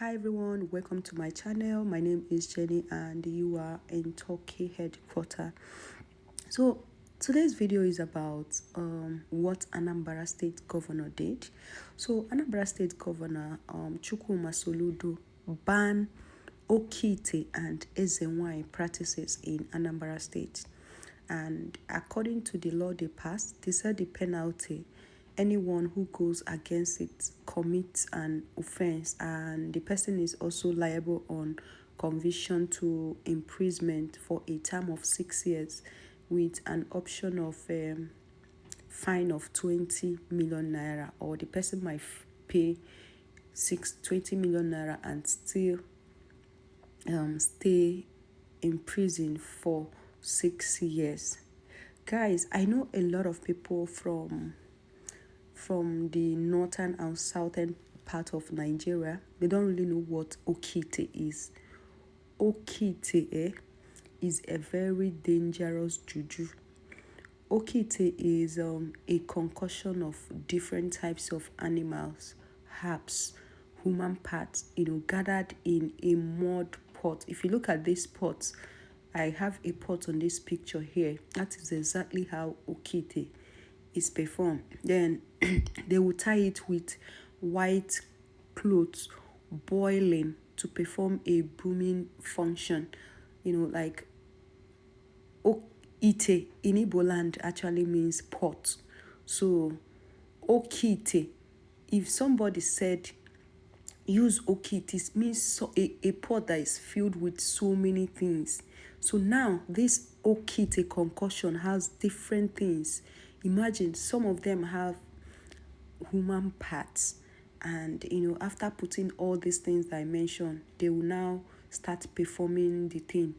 Hi everyone, welcome to my channel. My name is Jenny and you are in Turkey headquarters. So today's video is about what Anambra State Governor did. So Anambra State Governor chukwuma Soludo Ban Oke and Ezenwanyi practices in Anambra State. And according to the law they passed, they said the penalty, anyone who goes against it commits an offense, and the person is also liable on conviction to imprisonment for a term of 6 years with an option of fine of 20 million naira, or the person might pay 20 million naira and still stay in prison for 6 years. Guys, I know a lot of people from the northern and southern part of Nigeria. They don't really know what Okite is. Okite is a very dangerous juju. Okite is a concoction of different types of animals, herbs, human parts, gathered in a mud pot. If you look at this pot, I have a pot on this picture here. That is exactly how Okite is performed. Then they will tie it with white clothes, boiling to perform a brooming function. Like Ite in Igbo land actually means pot. So Okite, if somebody said use Okite, it means a pot that is filled with so many things. So now this Okite concoction has different things. Imagine some of them have human parts, and after putting all these things that I mentioned, they will now start performing the thing.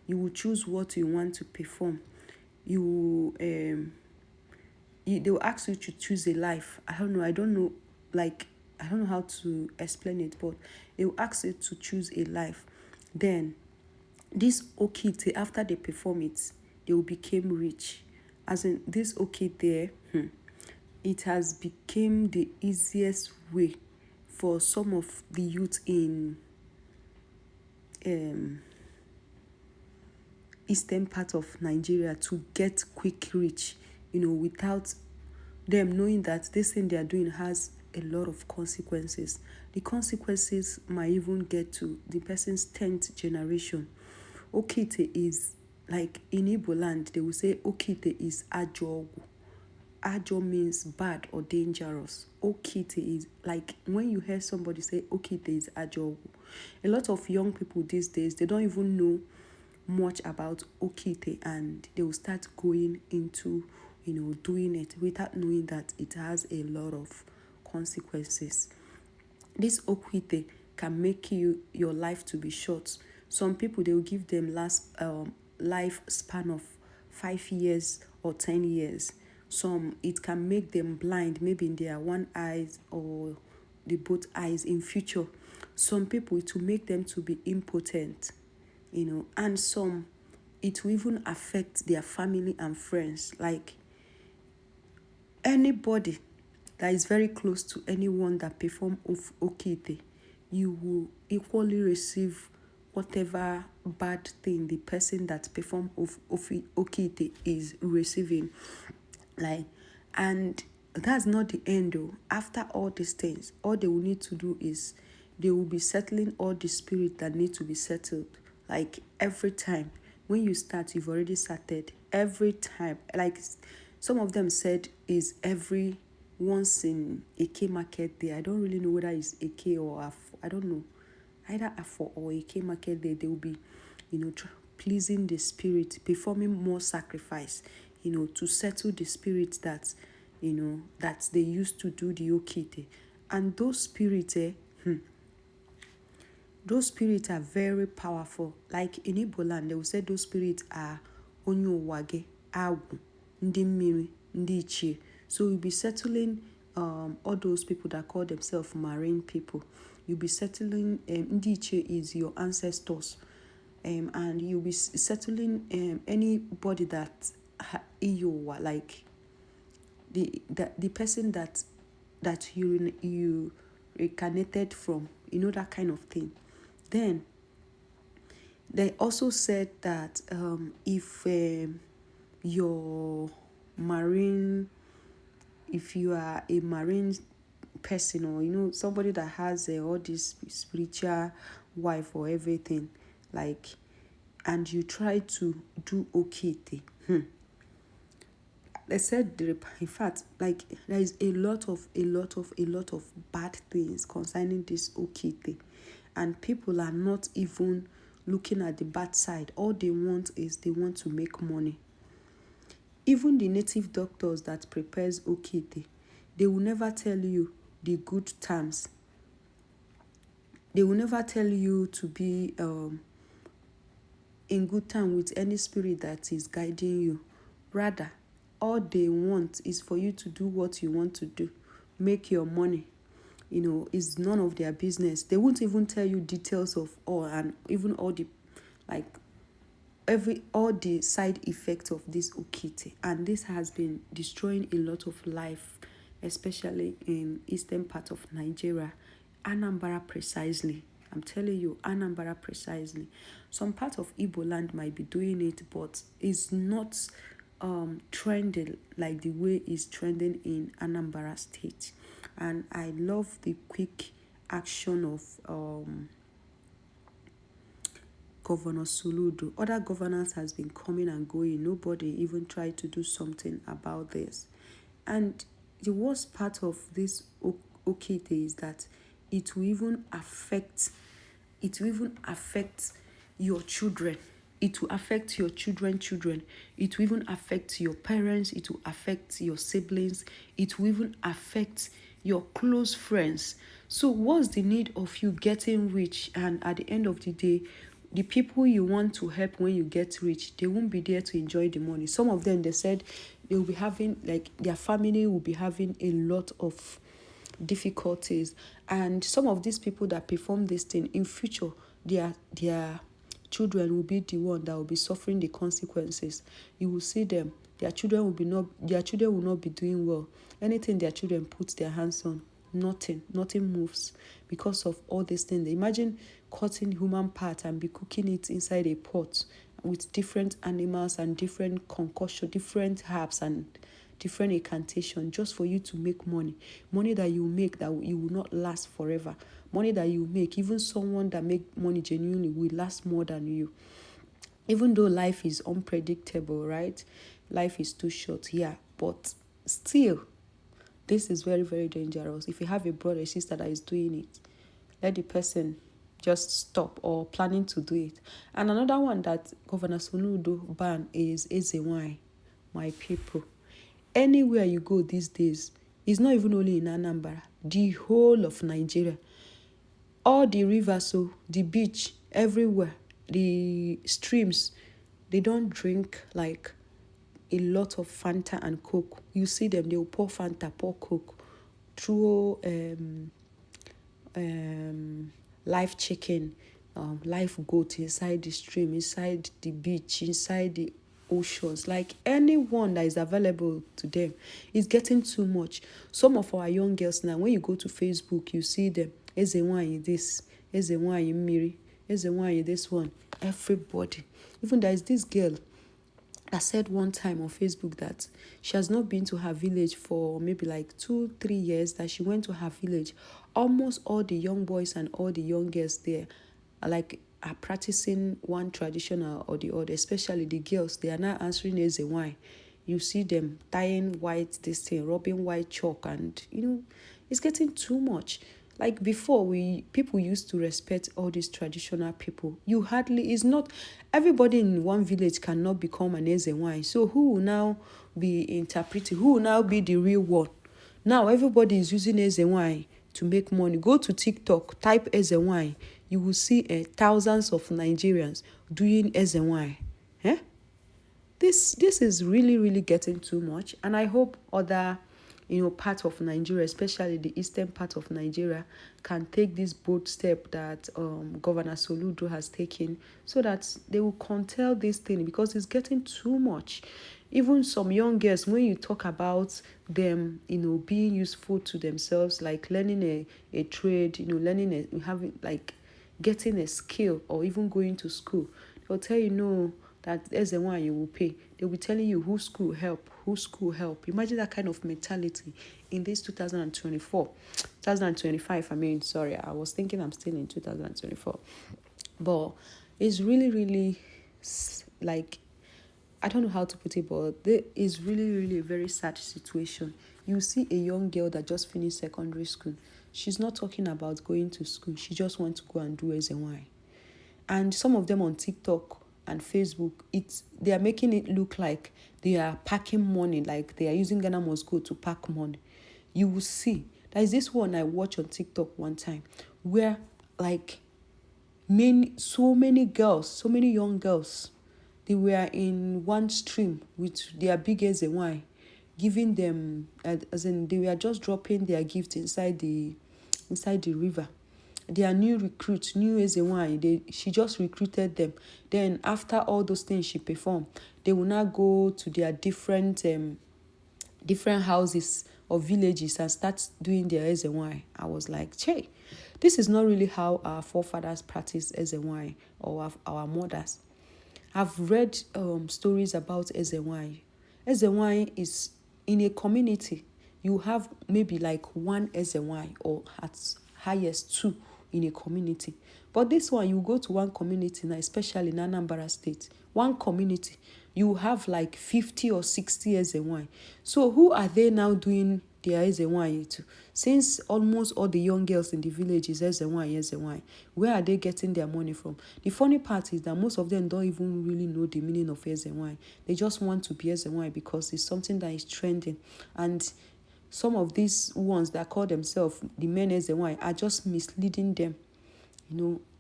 You will choose what you want to perform. They will ask you to choose a life. I don't know how to explain it, but they will ask you to choose a life. Then this Okite, after they perform it, they will become rich. As in this Okite, it has become the easiest way for some of the youth in eastern part of Nigeria to get quick rich, without them knowing that this thing they are doing has a lot of consequences. The consequences might even get to the person's 10th generation. Okite is like in Igbo land, they will say Okite is ajo. Ajo means bad or dangerous. Okite is like when you hear somebody say Okite is ajo. A lot of young people these days, they don't even know much about Okite, and they will start going into doing it without knowing that it has a lot of consequences. This Okite can make your life to be short. Some people, they will give them life span of 5 years or 10 years. Some, it can make them blind, maybe in their one eye or the both eyes in future. Some people, it will make them to be impotent, and some, it will even affect their family and friends. Like anybody that is very close to anyone that perform of Okite, you will equally receive whatever bad thing the person that perform of Okite is receiving. And that's not the end though. After all these things, all they will need to do is they will be settling all the spirit that need to be settled. Like every time when you start, you've already started. Every time, like some of them said, is every once in Eke market day. I don't really know whether it's Eke or I don't know, either Afo or Eke market day. They will be, pleasing the spirit, performing more sacrifice, to settle the spirit that, that they used to do the Okite. And those spirits, those spirits are very powerful. Like in Igbo land, they will say those spirits are Onyowage, Agu, Ndi Mmiri, Ndi Ichie. So you'll be settling all those people that call themselves marine people. You'll be settling, Ndi Ichie is your ancestors. And you'll be settling anybody that Iyowa, like the person that you reincarnated from, that kind of thing. Then they also said that if you're marine, if you are a marine person, or somebody that has all this spiritual wife or everything, like, and you try to do okite, they said in fact, like, there is a lot of bad things concerning this okite, and people are not even looking at the bad side. All they want is they want to make money. Even the native doctors that prepares okite, they will never tell you the good terms. They will never tell you to be in good time with any spirit that is guiding you. Rather, all they want is for you to do what you want to do, make your money. Is none of their business. They won't even tell you details of all, and even all the, like, all the side effects of this okite. And this has been destroying a lot of life, especially in eastern part of Nigeria, Anambra precisely. I'm telling you, Anambra precisely. Some part of Igbo land might be doing it, but it's not trending like the way it's trending in Anambra state. And I love the quick action of Governor Soludo. Other governors has been coming and going. Nobody even tried to do something about this. And the worst part of this okite is that it will even affect your children. It will affect your children. It will even affect your parents. It will affect your siblings. It will even affect your close friends. So what's the need of you getting rich, and at the end of the day, the people you want to help when you get rich, they won't be there to enjoy the money. Some of them, they said they will be having, like, their family will be having a lot of difficulties. And some of these people that perform this thing, in future, their children will be the one that will be suffering the consequences. You will see them, their children will not be doing well. Anything their children put their hands on, nothing moves because of all these things. Imagine cutting human part and be cooking it inside a pot with different animals and different concoction, different herbs and different incantation, just for you to make money that you make that you will not last forever. Money that you make, even someone that make money genuinely will last more than you. Even though life is unpredictable, right? Life is too short, yeah, but still, this is very, very dangerous. If you have a brother or sister that is doing it, let the person just stop, or planning to do it. And another one that Governor Soludo ban is Ezinwanyi, my people. Anywhere you go these days, it's not even only in Anambra, the whole of Nigeria, all the rivers, so the beach, everywhere, the streams, they don't drink like a lot of Fanta and Coke. You see them, they will pour Fanta, pour Coke, throw live chicken, live goat inside the stream, inside the beach, inside the oceans. Like, anyone that is available to them is getting too much. Some of our young girls now, when you go to Facebook, you see them, ezenwanyi this, ezenwanyi mmiri, ezenwanyi this one, everybody. Even there is this girl I said one time on Facebook that she has not been to her village for maybe like 2-3 years, that she went to her village. Almost all the young boys and all the young girls there are practicing one tradition or the other, especially the girls. They are now answering ezenwanyi. You see them tying white this thing, rubbing white chalk, and it's getting too much. Like, before, people used to respect all these traditional people. It's not everybody in one village cannot become an ezenwanyi. So who will now be interpreting? Who will now be the real one? Now everybody is using ezenwanyi to make money. Go to TikTok, type ezenwanyi. You will see thousands of Nigerians doing ezenwanyi. This is really, really getting too much, and I hope other part of Nigeria, especially the eastern part of Nigeria, can take this bold step that Governor Soludo has taken, so that they will curtail this thing, because it's getting too much. Even some young girls, when you talk about them, being useful to themselves, like learning a trade, learning having like getting a skill or even going to school, they'll tell you no, that there's the one you will pay. They'll be telling you who school help. Imagine that kind of mentality in this 2024, 2025. I mean, sorry, I was thinking I'm still in 2024. But it's really, really like, I don't know how to put it, but there is really, really a very sad situation. You see a young girl that just finished secondary school. She's not talking about going to school. She just wants to go and do Ezinwanyi. And some of them on TikTok and Facebook, they are making it look like they are packing money, like they are using Ghana Must Go to pack money. You will see. There is this one I watched on TikTok one time where like so many young girls, they were in one stream with their big Ezenwanyi, giving them, as in they were just dropping their gifts inside the river. Their new recruits, new Ezenwanyi, she just recruited them. Then after all those things she performed, they will now go to their different houses or villages and start doing their Ezenwanyi. I was like, che, this is not really how our forefathers practiced Ezenwanyi, or our mothers. I've read stories about Ezinwanyi. Ezinwanyi is in a community. You have maybe like one Ezinwanyi, or at highest two in a community. But this one, you go to one community now, especially in Anambra State, one community, you have like 50 or 60 Ezinwanyi. So who are they now doing their Ezinwanyi to? Since almost all the young girls in the village is Ezinwanyi, where are they getting their money from? The funny part is that most of them don't even really know the meaning of Ezinwanyi. They just want to be Ezinwanyi because it's something that is trending. And some of these ones that call themselves the men Ezinwanyi are just misleading them.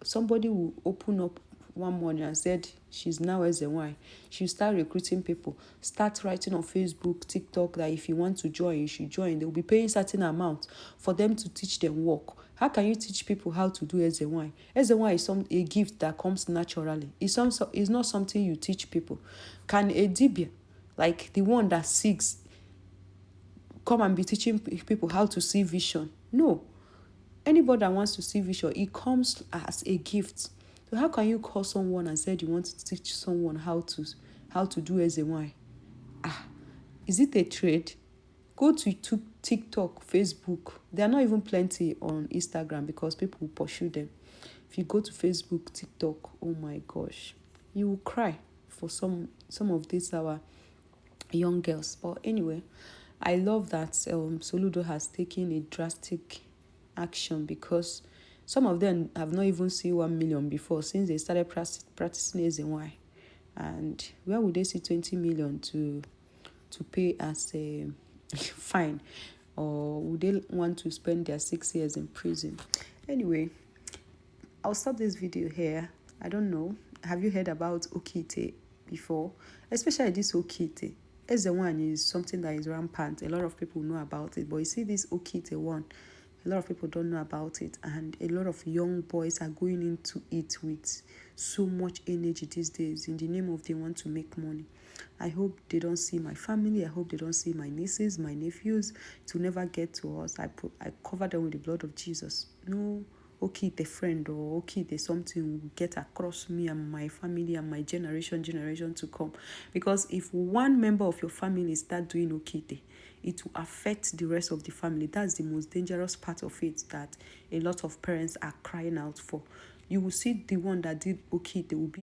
Somebody will open up one morning and said she's now Ezinwanyi. She'll start recruiting people, start writing on Facebook, TikTok that if you want to join, you should join. They'll be paying certain amount for them to teach them work. How can you teach people how to do Ezinwanyi? Ezinwanyi is a gift that comes naturally. It's not something you teach people. Can a dibia, like the one that seeks, come and be teaching people how to see vision? No. Anybody that wants to see vision, it comes as a gift. So how can you call someone and say you want to teach someone how to do Ezinwanyi? Is it a trade? Go to TikTok, Facebook. There are not even plenty on Instagram because people pursue them. If you go to Facebook, TikTok, oh my gosh, you will cry for some of these our young girls. But anyway, I love that Soludo has taken a drastic action, because some of them have not even seen 1 million before since they started practicing Ezinwanyi. And where would they see 20 million to pay as a fine? Or would they want to spend their 6 years in prison? Anyway, I'll stop this video here. I don't know. Have you heard about Okite before? Especially this Okite. Ezinwanyi is something that is rampant. A lot of people know about it. But you see this Okite one, a lot of people don't know about it, and a lot of young boys are going into it with so much energy these days in the name of they want to make money. I hope they don't see my family. I hope they don't see my nieces, my nephews. It will never get to us. I cover them with the blood of Jesus. No Okite friend or Okite something will get across me and my family and my generation to come. Because if one member of your family start doing Okite, it will affect the rest of the family. That's the most dangerous part of it that a lot of parents are crying out for. You will see the one that did Okite will be